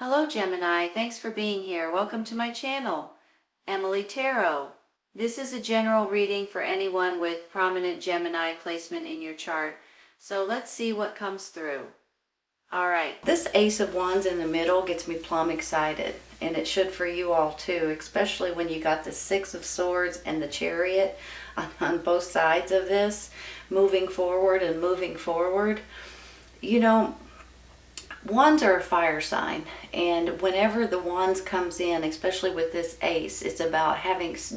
Hello Gemini, thanks for being here. Welcome to my channel, Emily Tarot. This is a general reading for anyone with prominent Gemini placement in your chart. So let's see what comes through. Alright, this Ace of Wands in the middle gets me plumb excited. And it should for you all too, especially when you got the Six of Swords and the Chariot on both sides of this, moving forward and moving forward. You know, Wands are a fire sign, and whenever the Wands comes in, especially with this Ace, it's about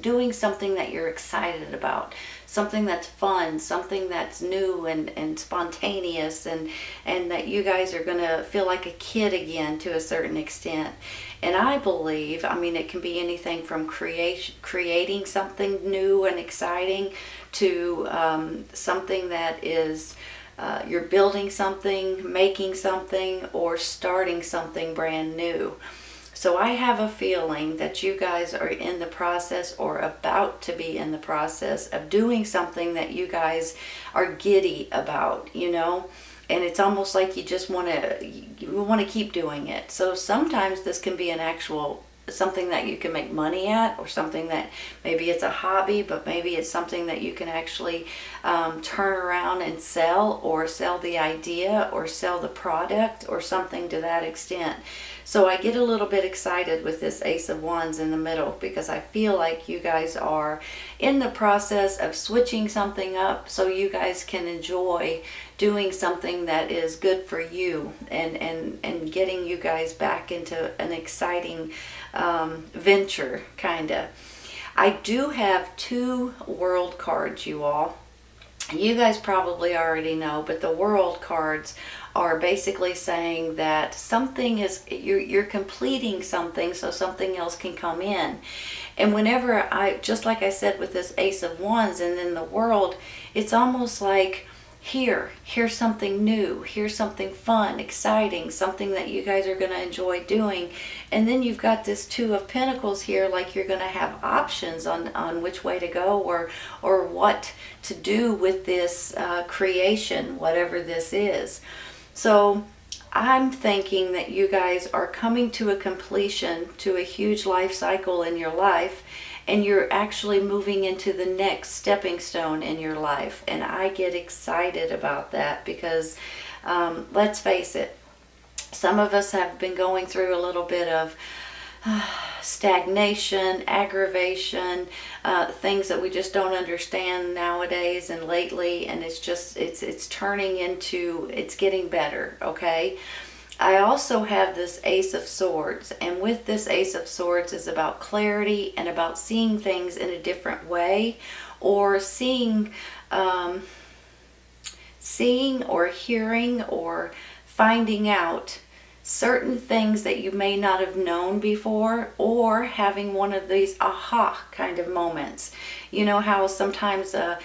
doing something that you're excited about, something that's fun, something that's new and spontaneous, and that you guys are going to feel like a kid again to a certain extent. And I believe, I mean, it can be anything from creating something new and exciting to something that is you're building something, making something, or starting something brand new. So I have a feeling that you guys are in the process or about to be in the process of doing something that you guys are giddy about, you know? And it's almost like you just want to keep doing it. So sometimes this can be an actual something that you can make money at, or something that maybe it's a hobby, but maybe it's something that you can actually turn around and sell, or sell the idea, or sell the product, or something to that extent. So I get a little bit excited with this Ace of Wands in the middle, because I feel like you guys are in the process of switching something up so you guys can enjoy doing something that is good for you, and getting you guys back into an exciting venture, kind of. I do have two World cards, you all. You guys probably already know, but the World cards are basically saying that something is, you're completing something so something else can come in. And whenever just like I said with this Ace of Wands and then the World, it's almost like, here's something new, here's something fun, exciting, something that you guys are going to enjoy doing. And then you've got this Two of Pentacles here, like you're going to have options on which way to go, or what to do with this creation, whatever this is. So I'm thinking that you guys are coming to a completion to a huge life cycle in your life, and you're actually moving into the next stepping stone in your life. And I get excited about that because let's face it, some of us have been going through a little bit of stagnation, aggravation, things that we just don't understand nowadays and lately, and it's turning into, it's getting better, okay? I also have this Ace of Swords, and with this Ace of Swords is about clarity and about seeing things in a different way, or seeing or hearing or finding out certain things that you may not have known before, or having one of these aha kind of moments. You know how sometimes you're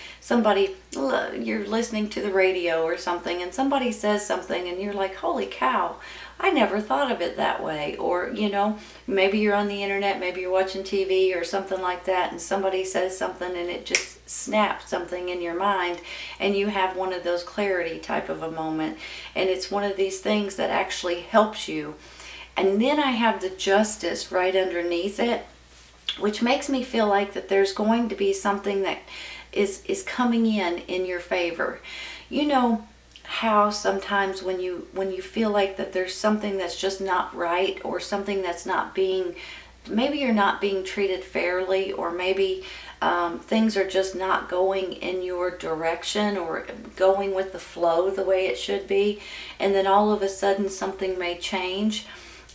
listening to the radio or something, and somebody says something and you're like, holy cow, I never thought of it that way. Or, you know, maybe you're on the internet, maybe you're watching TV or something like that, and somebody says something and it just snaps something in your mind, and you have one of those clarity type of a moment. And it's one of these things that actually helps you. And then I have the Justice right underneath it, which makes me feel like that there's going to be something that is coming in your favor. You know how sometimes when you feel like that there's something that's just not right, or something that's not being, maybe you're not being treated fairly, or maybe things are just not going in your direction or going with the flow the way it should be, and then all of a sudden something may change,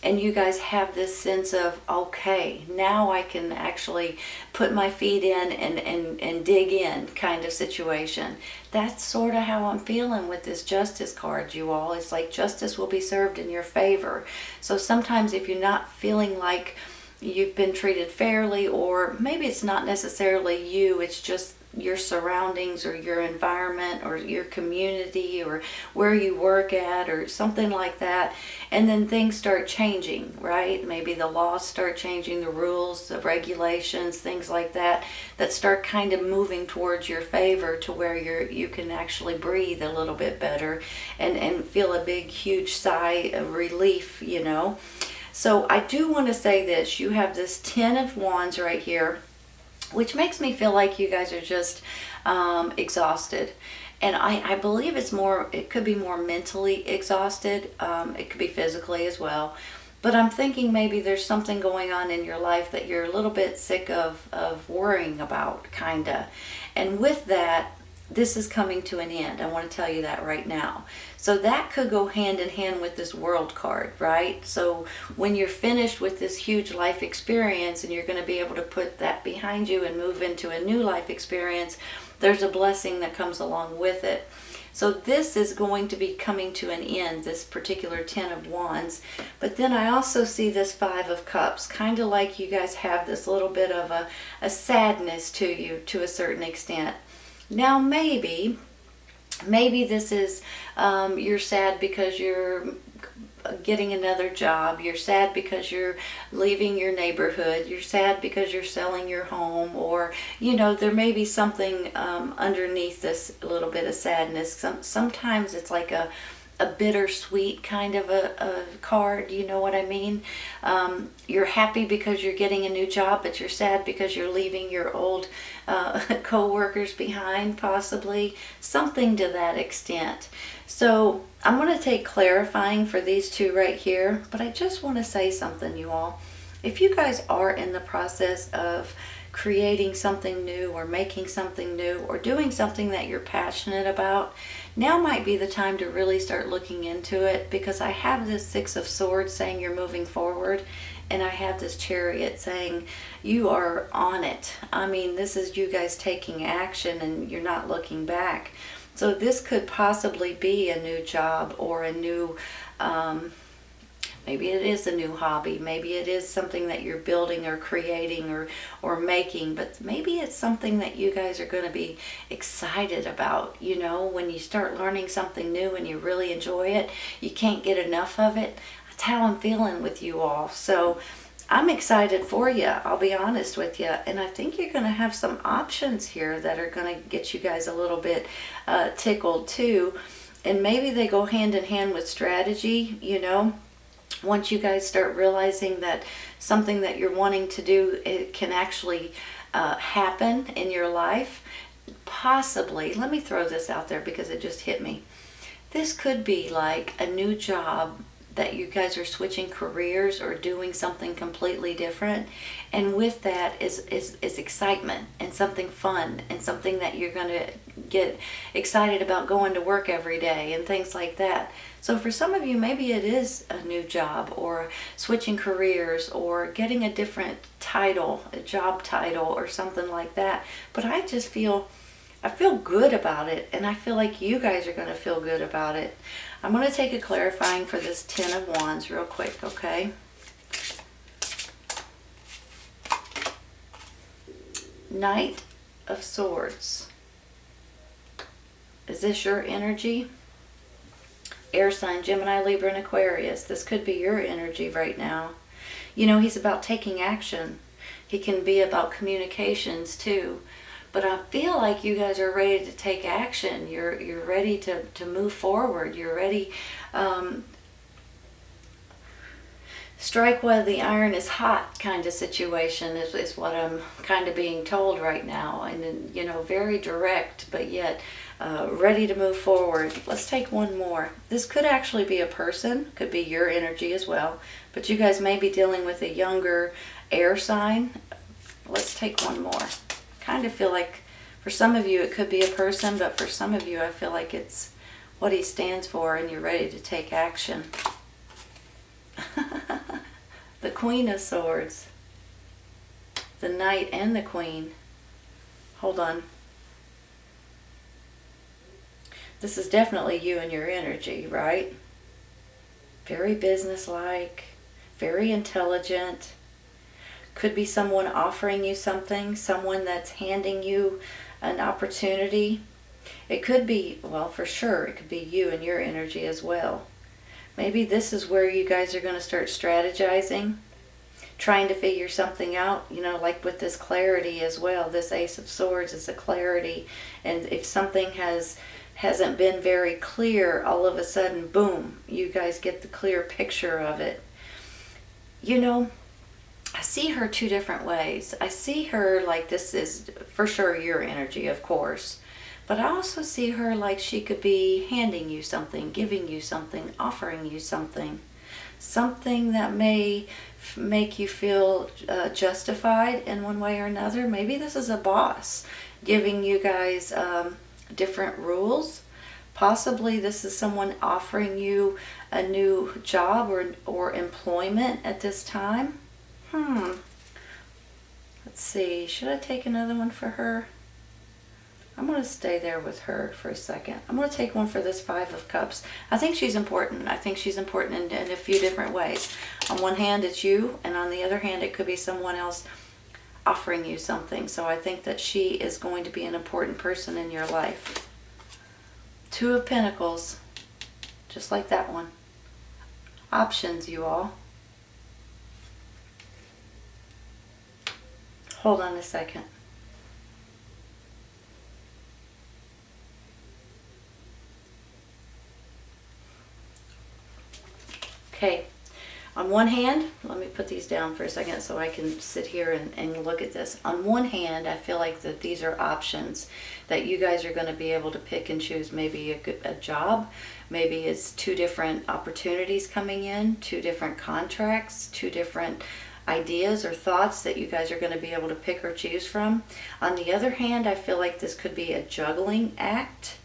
and you guys have this sense of, okay, now I can actually put my feet in and dig in kind of situation. That's sort of how I'm feeling with this Justice card, you all. It's like justice will be served in your favor. So sometimes if you're not feeling like you've been treated fairly, or maybe it's not necessarily you, it's just your surroundings or your environment or your community or where you work at or something like that, and then things start changing, right? Maybe the laws start changing, the rules, the regulations, things like that, that start kind of moving towards your favor, to where you can actually breathe a little bit better and feel a big huge sigh of relief, you know. So I do want to say this. You have this 10 of Wands right here, which makes me feel like you guys are just exhausted. And I believe it could be more mentally exhausted. It could be physically as well. But I'm thinking maybe there's something going on in your life that you're a little bit sick of worrying about, kinda. And with that, this is coming to an end. I want to tell you that right now. So that could go hand in hand with this World card, right? So when you're finished with this huge life experience and you're going to be able to put that behind you and move into a new life experience, there's a blessing that comes along with it. So this is going to be coming to an end, this particular 10 of Wands. But then I also see this 5 of Cups, kind of like you guys have this little bit of a sadness to you to a certain extent. Now maybe this is, you're sad because you're getting another job. You're sad because you're leaving your neighborhood. You're sad because you're selling your home, or there may be something underneath this little bit of sadness. Sometimes it's like a bittersweet kind of a card, you know what I mean? You're happy because you're getting a new job, but you're sad because you're leaving your old co-workers behind, possibly. Something to that extent. So I'm going to take clarifying for these two right here, but I just want to say something, you all. If you guys are in the process of creating something new or making something new or doing something that you're passionate about, now might be the time to really start looking into it, because I have this 6 of Swords saying you're moving forward, and I have this Chariot saying you are on it. I mean, this is you guys taking action and you're not looking back. So this could possibly be a new job or a new, maybe it is a new hobby. Maybe it is something that you're building or creating or making, but maybe it's something that you guys are going to be excited about. When you start learning something new and you really enjoy it, you can't get enough of it. That's how I'm feeling with you all. So I'm excited for you, I'll be honest with you. And I think you're going to have some options here that are going to get you guys a little bit tickled too. And maybe they go hand in hand with strategy, Once you guys start realizing that something that you're wanting to do, it can actually happen in your life. Possibly, let me throw this out there because it just hit me. This could be like a new job that you guys are switching careers or doing something completely different, and with that is excitement and something fun and something that you're going to get excited about, going to work every day and things like that. So for some of you, maybe it is a new job or switching careers or getting a different title, a job title or something like that. But I feel good about it, and I feel like you guys are going to feel good about it. I'm going to take a clarifying for this 10 of Wands real quick, okay? Knight of Swords. Is this your energy? Air sign, Gemini, Libra, and Aquarius. This could be your energy right now. He's about taking action. He can be about communications too. But I feel like you guys are ready to take action. You're ready to move forward. You're ready. Strike while the iron is hot kind of situation is what I'm kind of being told right now. And then, very direct, but yet ready to move forward. Let's take one more. This could actually be a person. Could be your energy as well. But you guys may be dealing with a younger air sign. Let's take one more. Kind of feel like for some of you it could be a person, but for some of you I feel like it's what he stands for, and you're ready to take action. The Queen of Swords, the Knight and the Queen. Hold on. This is definitely you and your energy, right? Very businesslike, very intelligent. Could be someone offering you something, someone that's handing you an opportunity. It could be, well, for sure, it could be you and your energy as well. Maybe this is where you guys are going to start strategizing, trying to figure something out, like with this clarity as well. This Ace of Swords is a clarity, and if something hasn't been very clear, all of a sudden, boom, you guys get the clear picture of it. you know, I see her two different ways. I see her like this is for sure your energy, of course. But I also see her like she could be handing you something, giving you something, offering you something. Something that may make you feel justified in one way or another. Maybe this is a boss giving you guys different rules. Possibly this is someone offering you a new job or employment at this time. Let's see. Should I take another one for her? I'm going to stay there with her for a second. I'm going to take one for this Five of Cups. I think she's important. I think she's important in a few different ways. On one hand, it's you, and on the other hand, it could be someone else offering you something. So I think that she is going to be an important person in your life. Two of Pentacles, just like that one. Options, you all. Hold on a second. Okay, on one hand, let me put these down for a second so I can sit here and look at this. On one hand, I feel like that these are options that you guys are going to be able to pick and choose. Maybe a job, maybe it's two different opportunities coming in, two different contracts, two different ideas or thoughts that you guys are going to be able to pick or choose from. On the other hand, I feel like this could be a juggling act.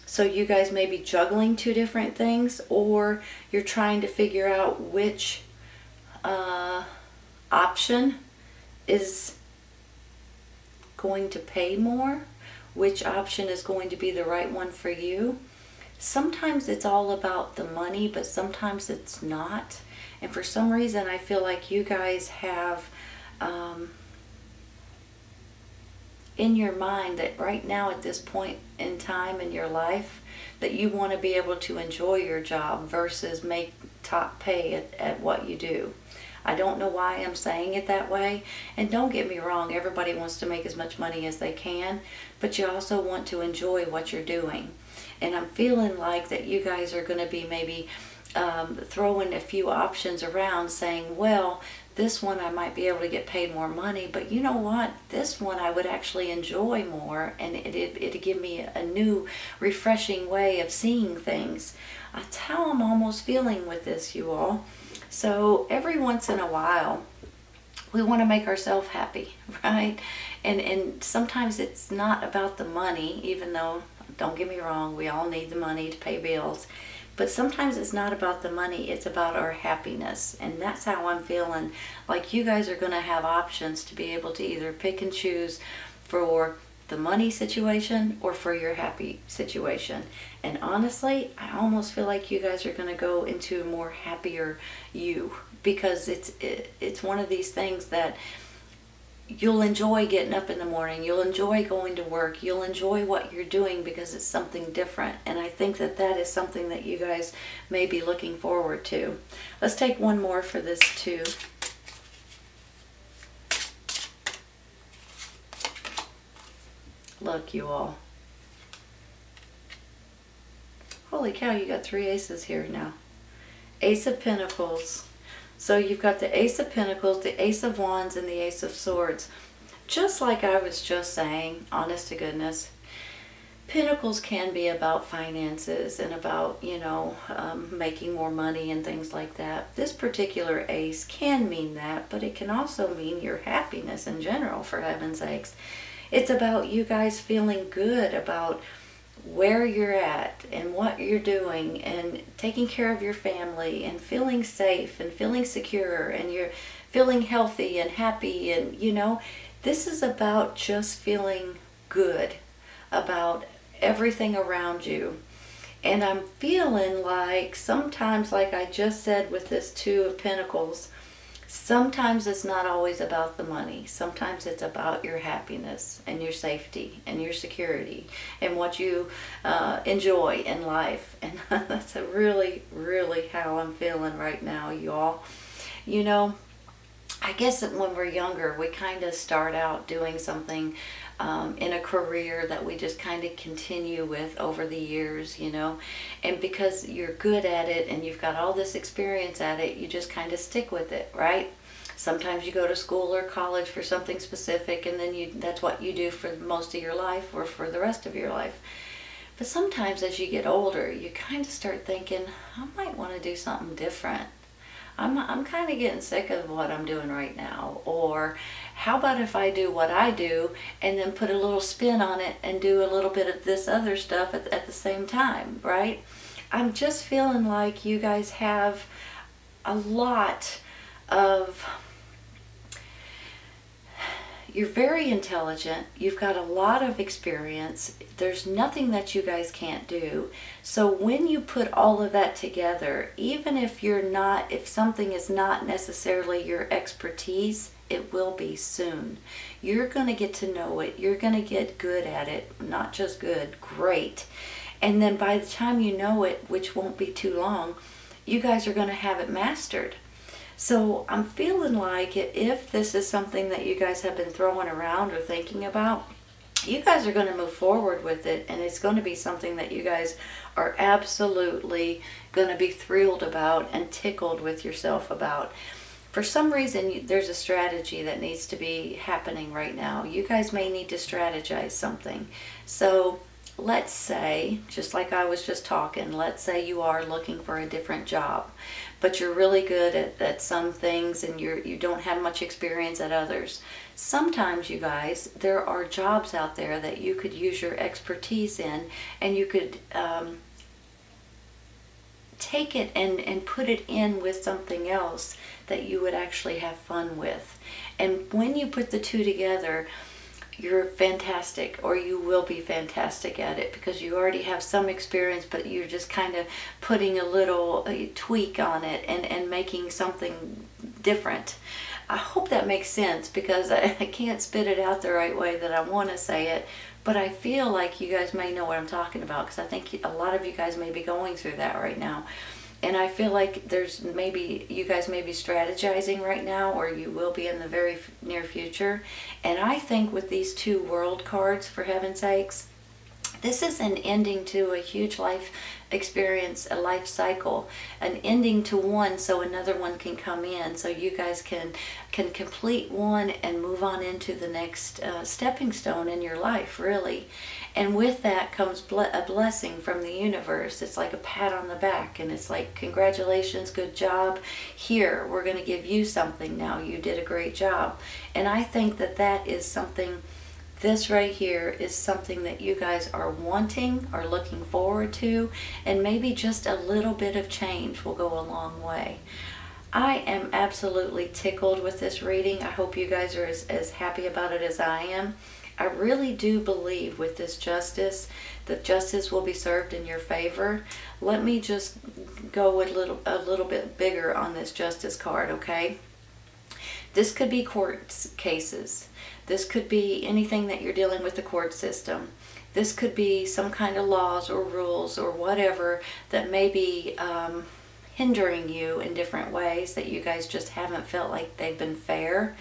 So you guys may be juggling two different things, or you're trying to figure out which option is going to pay more, which option is going to be the right one for you. Sometimes it's all about the money, but sometimes it's not. And for some reason, I feel like you guys have in your mind that right now at this point in time in your life that you want to be able to enjoy your job versus make top pay at what you do. I don't know why I'm saying it that way, and don't get me wrong, everybody wants to make as much money as they can, but you also want to enjoy what you're doing. And I'm feeling like that you guys are going to be maybe throwing a few options around saying, well, this one I might be able to get paid more money, but you know what? This one I would actually enjoy more, and it'd give me a new, refreshing way of seeing things. That's how I'm almost feeling with this, you all. So every once in a while, we want to make ourselves happy, right? And sometimes it's not about the money, even though, don't get me wrong, we all need the money to pay bills. But sometimes it's not about the money, it's about our happiness. And that's how I'm feeling. Like you guys are going to have options to be able to either pick and choose for the money situation or for your happy situation. And honestly, I almost feel like you guys are going to go into a more happier you. Because it's one of these things that you'll enjoy getting up in the morning, you'll enjoy going to work, you'll enjoy what you're doing because it's something different. And I think that that is something that you guys may be looking forward to. Let's take one more for this too. Look, you all. Holy cow, you got 3 aces here now. Ace of Pentacles. So you've got the Ace of Pentacles, the Ace of Wands, and the Ace of Swords. Just like I was just saying, honest to goodness, Pentacles can be about finances and about, making more money and things like that. This particular ace can mean that, but it can also mean your happiness in general, for heaven's sakes. It's about you guys feeling good about where you're at and what you're doing and taking care of your family and feeling safe and feeling secure and you're feeling healthy and happy, and this is about just feeling good about everything around you. And I'm feeling like sometimes, like I just said with this Two of Pentacles, sometimes it's not always about the money. Sometimes it's about your happiness and your safety and your security and what you enjoy in life. And that's really, really how I'm feeling right now, y'all. I guess that when we're younger, we kind of start out doing something in a career that we just kind of continue with over the years, you know. And because you're good at it and you've got all this experience at it, you just kind of stick with it, right? Sometimes you go to school or college for something specific, and then that's what you do for most of your life or for the rest of your life. But sometimes as you get older, you kind of start thinking, I might want to do something different. I'm kind of getting sick of what I'm doing right now. Or how about if I do what I do and then put a little spin on it and do a little bit of this other stuff at the same time, right? I'm just feeling like you guys have a lot of... You're very intelligent. You've got a lot of experience. There's nothing that you guys can't do. So when you put all of that together, even if if something is not necessarily your expertise, it will be soon. You're going to get to know it. You're going to get good at it. Not just good, great. And then by the time you know it, which won't be too long, you guys are going to have it mastered. So I'm feeling like if this is something that you guys have been throwing around or thinking about, you guys are going to move forward with it, and it's going to be something that you guys are absolutely going to be thrilled about and tickled with yourself about. For some reason, there's a strategy that needs to be happening right now. You guys may need to strategize something. So let's say, just like I was just talking, let's say you are looking for a different job, but you're really good at some things and you don't have much experience at others. Sometimes, you guys, there are jobs out there that you could use your expertise in, and you could take it and put it in with something else that you would actually have fun with. And when you put the two together, you're fantastic, or you will be fantastic at it, because you already have some experience, but you're just kind of putting a little tweak on it and making something different. I hope that makes sense, because I can't spit it out the right way that I want to say it, but I feel like you guys may know what I'm talking about, because I think a lot of you guys may be going through that right now. And I feel like you guys may be strategizing right now, or you will be in the very near future. And I think with these two world cards, for heaven's sakes, this is an ending to a huge life experience, a life cycle, an ending to one so another one can come in, so you guys can complete one and move on into the next stepping stone in your life, really. And with that comes a blessing from the universe. It's like a pat on the back, and it's like, congratulations, good job. Here, we're going to give you something now. You did a great job. And I think that is something, this right here is something that you guys are wanting, are looking forward to, and maybe just a little bit of change will go a long way. I am absolutely tickled with this reading. I hope you guys are as happy about it as I am. I really do believe with this justice, that justice will be served in your favor. Let me just go a little bit bigger on this justice card, okay? This could be court cases. This could be anything that you're dealing with the court system. This could be some kind of laws or rules or whatever that may be hindering you in different ways, that you guys just haven't felt like they've been fair.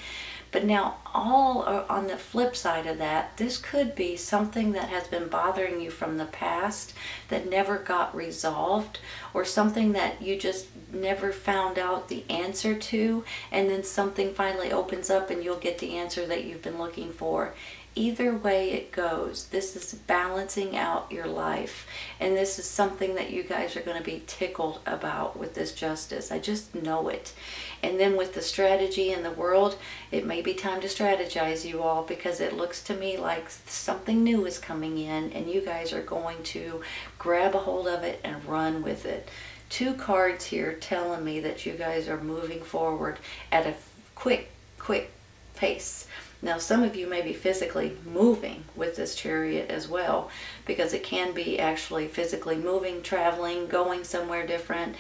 But now, all on the flip side of that, this could be something that has been bothering you from the past that never got resolved, or something that you just never found out the answer to, and then something finally opens up and you'll get the answer that you've been looking for. Either way it goes, this is balancing out your life, and this is something that you guys are going to be tickled about with this justice. I just know it. And then with the strategy in the world, it may be time to strategize, you all, because it looks to me like something new is coming in, and you guys are going to grab a hold of it and run with it. Two cards here telling me that you guys are moving forward at a quick pace. Now, some of you may be physically moving with this Chariot as well, because it can be actually physically moving, traveling, going somewhere different.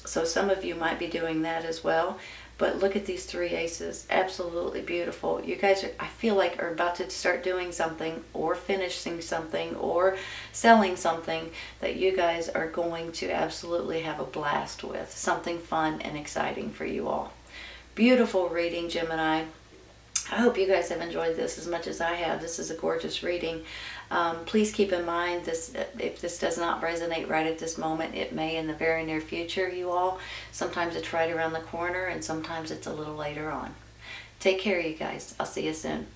So some of you might be doing that as well. But look at these three aces. Absolutely beautiful. You guys, I feel like, are about to start doing something, or finishing something, or selling something that you guys are going to absolutely have a blast with. Something fun and exciting for you all. Beautiful reading, Gemini. I hope you guys have enjoyed this as much as I have. This is a gorgeous reading. Please keep in mind this: if this does not resonate right at this moment, it may in the very near future, you all. Sometimes it's right around the corner and sometimes it's a little later on. Take care, you guys. I'll see you soon.